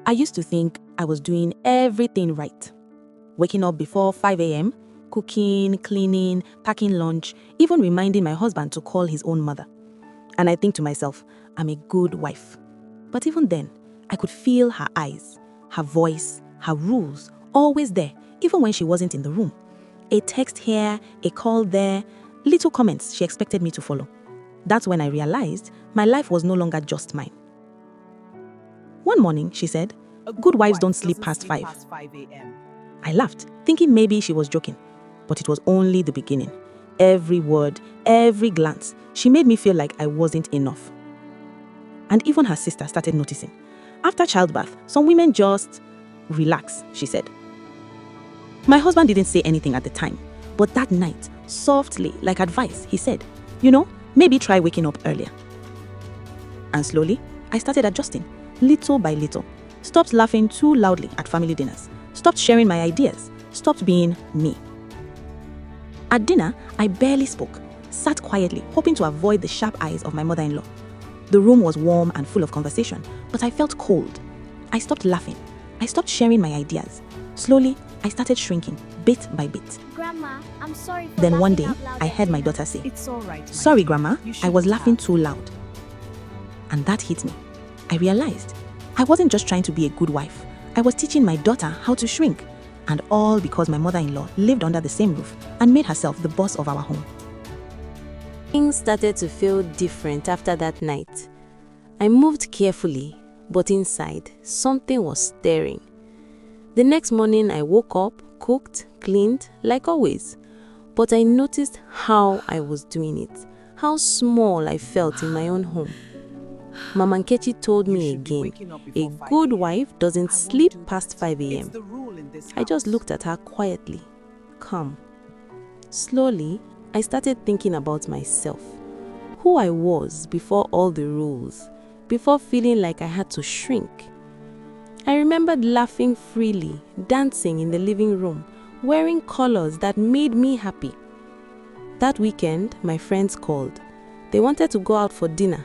I used to think I was doing everything right. Waking up before 5 a.m., cooking, cleaning, packing lunch, even reminding my husband to call his own mother. And I think to myself, I'm a good wife. But even then, I could feel her eyes, her voice, her rules, always there, even when she wasn't in the room. A text here, a call there, little comments she expected me to follow. That's when I realized my life was no longer just mine. One morning, she said, "Good wives don't sleep past 5 a.m. I laughed, thinking maybe she was joking. But it was only the beginning. Every word, every glance, she made me feel like I wasn't enough. And even her sister started noticing. After childbirth, some women just relax, she said. My husband didn't say anything at the time, but that night, softly, like advice, he said, maybe try waking up earlier. And slowly, I started adjusting, little by little. Stopped laughing too loudly at family dinners. Stopped sharing my ideas. Stopped being me. At dinner, I barely spoke, sat quietly, hoping to avoid the sharp eyes of my mother-in-law. The room was warm and full of conversation, but I felt cold. I stopped laughing. I stopped sharing my ideas. Slowly, I started shrinking, bit by bit. Grandma, I'm sorry for Then one day, laughing out loud I at heard my dinner. daughter say, It's all right, my "Sorry, dear. Grandma, You I was shouldn't laughing have." too loud." And that hit me. I realized I wasn't just trying to be a good wife. I was teaching my daughter how to shrink. And all because my mother-in-law lived under the same roof and made herself the boss of our home. Things started to feel different after that night. I moved carefully, but inside, something was stirring. The next morning, I woke up, cooked, cleaned, like always. But I noticed how I was doing it, how small I felt in my own home. Mama Nkechi told me should be again, waking up a before 5 good a.m. wife doesn't I won't sleep do past that. 5 It's a.m. the rule in this I just house. looked at her quietly, calm. Slowly, I started thinking about myself, who I was before all the rules, before feeling like I had to shrink. I remembered laughing freely, dancing in the living room, wearing colors that made me happy. That weekend, my friends called. They wanted to go out for dinner.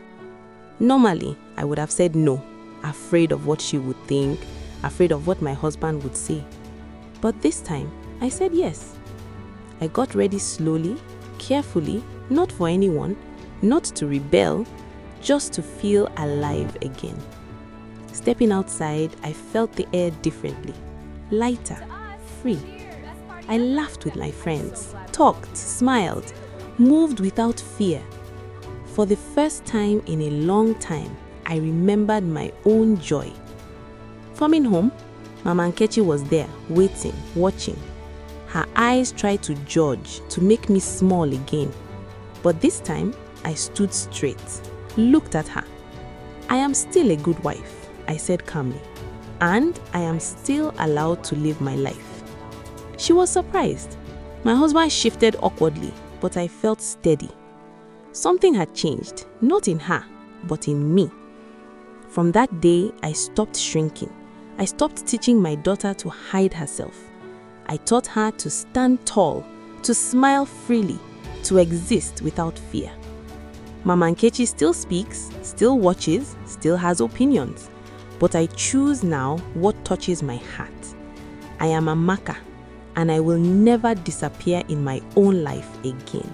Normally, I would have said no, afraid of what she would think, afraid of what my husband would say. But this time, I said yes. I got ready slowly, carefully, not for anyone, not to rebel, just to feel alive again. Stepping outside, I felt the air differently, lighter, free. I laughed with my friends, talked, smiled, moved without fear. For the first time in a long time, I remembered my own joy. Coming home, Mama Nkechi was there, waiting, watching. Her eyes tried to judge, to make me small again. But this time, I stood straight, looked at her. "I am still a good wife," I said calmly, "and I am still allowed to live my life." She was surprised. My husband shifted awkwardly, but I felt steady. Something had changed, not in her, but in me. From that day, I stopped shrinking. I stopped teaching my daughter to hide herself. I taught her to stand tall, to smile freely, to exist without fear. Mama Nkechi still speaks, still watches, still has opinions. But I choose now what touches my heart. I am Amaka, and I will never disappear in my own life again.